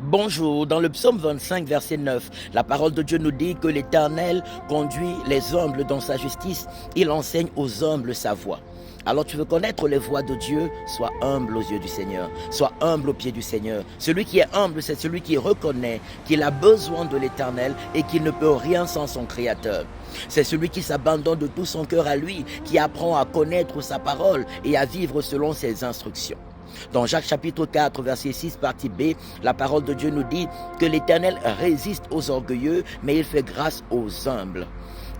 Bonjour, dans le psaume 25, verset 9, la parole de Dieu nous dit que l'Éternel conduit les humbles dans sa justice, il enseigne aux humbles sa voie. Alors tu veux connaître les voies de Dieu, sois humble aux yeux du Seigneur, sois humble aux pieds du Seigneur. Celui qui est humble, c'est celui qui reconnaît qu'il a besoin de l'Éternel et qu'il ne peut rien sans son Créateur. C'est celui qui s'abandonne de tout son cœur à lui, qui apprend à connaître sa parole et à vivre selon ses instructions. Dans Jacques chapitre 4, verset 6, partie B, la parole de Dieu nous dit que l'Éternel résiste aux orgueilleux, mais il fait grâce aux humbles.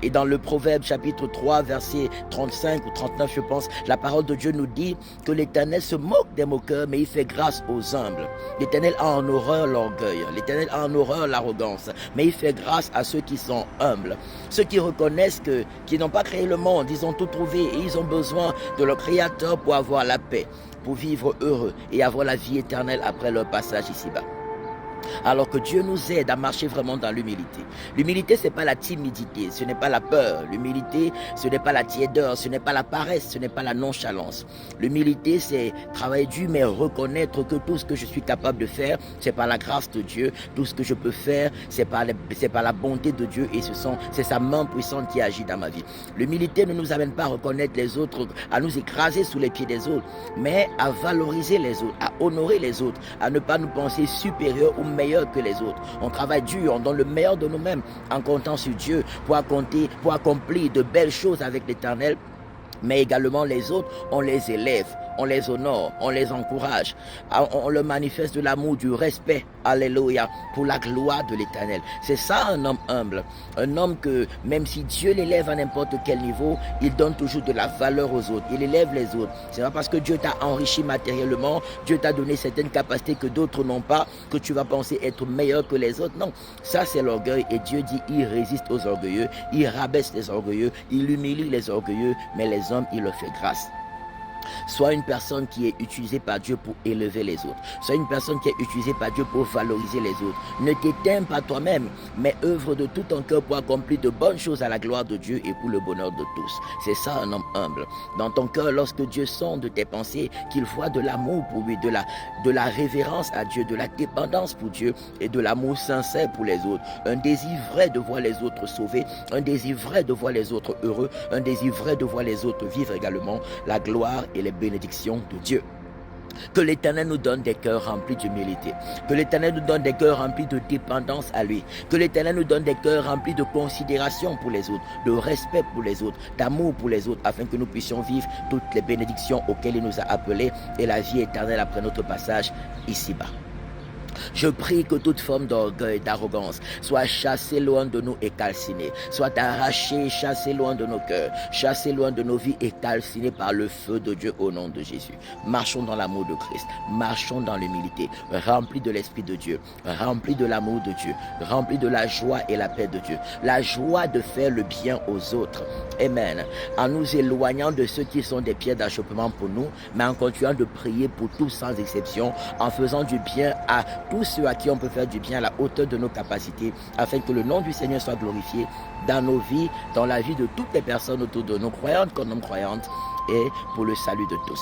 Et dans le Proverbe chapitre 3, verset 35 ou 39, je pense, la parole de Dieu nous dit que l'Éternel se moque des moqueurs, mais il fait grâce aux humbles. L'Éternel a en horreur l'orgueil, l'Éternel a en horreur l'arrogance, mais il fait grâce à ceux qui sont humbles. Ceux qui reconnaissent qu'ils n'ont pas créé le monde, ils ont tout trouvé et ils ont besoin de leur Créateur pour avoir la paix, pour vivre heureux et avoir la vie éternelle après leur passage ici-bas. Alors que Dieu nous aide à marcher vraiment dans l'humilité. L'humilité, ce n'est pas la timidité, ce n'est pas la peur. L'humilité, ce n'est pas la tiédeur, ce n'est pas la paresse, ce n'est pas la nonchalance. L'humilité, c'est travailler dur, mais reconnaître que tout ce que je suis capable de faire, c'est par la grâce de Dieu. Tout ce que je peux faire, c'est par la bonté de Dieu et c'est sa main puissante qui agit dans ma vie. L'humilité ne nous amène pas à reconnaître les autres, à nous écraser sous les pieds des autres, mais à valoriser les autres, à honorer les autres, à ne pas nous penser supérieurs ou meilleurs que les autres. On travaille dur, on donne le meilleur de nous-mêmes en comptant sur Dieu pour accomplir de belles choses avec l'Éternel. Mais également les autres, on les élève, on les honore, on les encourage, on leur manifeste de l'amour, du respect, alléluia, pour la gloire de l'Éternel. C'est ça un homme humble, un homme que même si Dieu l'élève à n'importe quel niveau, il donne toujours de la valeur aux autres, il élève les autres. C'est pas parce que Dieu t'a enrichi matériellement, Dieu t'a donné certaines capacités que d'autres n'ont pas, que tu vas penser être meilleur que les autres. Non, ça c'est l'orgueil et Dieu dit il résiste aux orgueilleux, il rabaisse les orgueilleux, il humilie les orgueilleux, mais les hommes, il leur fait grâce. Sois une personne qui est utilisée par Dieu pour élever les autres. Sois une personne qui est utilisée par Dieu pour valoriser les autres. Ne t'éteins pas toi-même, mais œuvre de tout ton cœur pour accomplir de bonnes choses à la gloire de Dieu et pour le bonheur de tous. C'est ça un homme humble. Dans ton cœur, lorsque Dieu sonde tes pensées, qu'il voit de l'amour pour lui, de la révérence à Dieu, de la dépendance pour Dieu et de l'amour sincère pour les autres. Un désir vrai de voir les autres sauvés, un désir vrai de voir les autres heureux, un désir vrai de voir les autres vivre également la gloire et les bénédictions de Dieu. Que l'Éternel nous donne des cœurs remplis d'humilité. Que l'Éternel nous donne des cœurs remplis de dépendance à lui. Que l'Éternel nous donne des cœurs remplis de considération pour les autres, de respect pour les autres, d'amour pour les autres, afin que nous puissions vivre toutes les bénédictions auxquelles il nous a appelés et la vie éternelle après notre passage ici-bas. Je prie que toute forme d'orgueil, d'arrogance soit chassée loin de nous et calcinée, soit arrachée, chassée loin de nos cœurs, chassée loin de nos vies et calcinée par le feu de Dieu au nom de Jésus. Marchons dans l'amour de Christ, marchons dans l'humilité, remplis de l'Esprit de Dieu, remplis de l'amour de Dieu, remplis de la joie et la paix de Dieu, la joie de faire le bien aux autres. Amen. En nous éloignant de ceux qui sont des pierres d'achoppement pour nous, mais en continuant de prier pour tous sans exception, en faisant du bien à tous ceux à qui on peut faire du bien à la hauteur de nos capacités, afin que le nom du Seigneur soit glorifié dans nos vies, dans la vie de toutes les personnes autour de nous, croyantes comme non croyantes, et pour le salut de tous.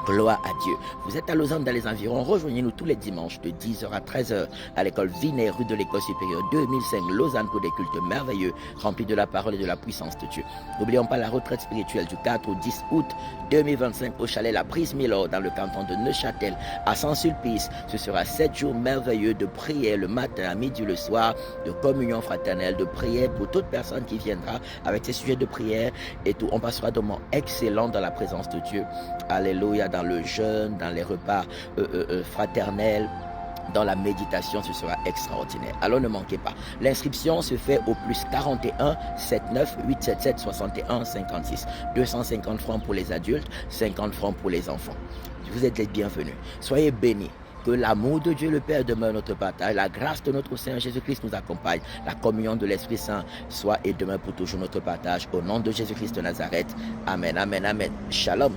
Gloire à Dieu. Vous êtes à Lausanne dans les environs. Rejoignez-nous tous les dimanches de 10h à 13h à l'école Vinet, rue de l'École supérieure 2005, Lausanne, pour des cultes merveilleux, remplis de la parole et de la puissance de Dieu. N'oublions pas la retraite spirituelle du 4 au 10 août 2025 au chalet La Prise Milord dans le canton de Neuchâtel à Saint-Sulpice. Ce sera 7 jours merveilleux de prière le matin, à midi, le soir, de communion fraternelle, de prière pour toute personne qui viendra avec ses sujets de prière et tout. On passera des moments excellents dans la présence de Dieu. Alléluia. Dans le jeûne, dans les repas fraternels, dans la méditation, ce sera extraordinaire. Alors ne manquez pas. L'inscription se fait au plus 41 79 877 61 56. 250 francs pour les adultes, 50 francs pour les enfants. Vous êtes les bienvenus. Soyez bénis. Que l'amour de Dieu le Père demeure notre partage, la grâce de notre Seigneur Jésus-Christ nous accompagne, la communion de l'Esprit Saint soit et demeure pour toujours notre partage. Au nom de Jésus-Christ de Nazareth. Amen, amen, amen. Shalom.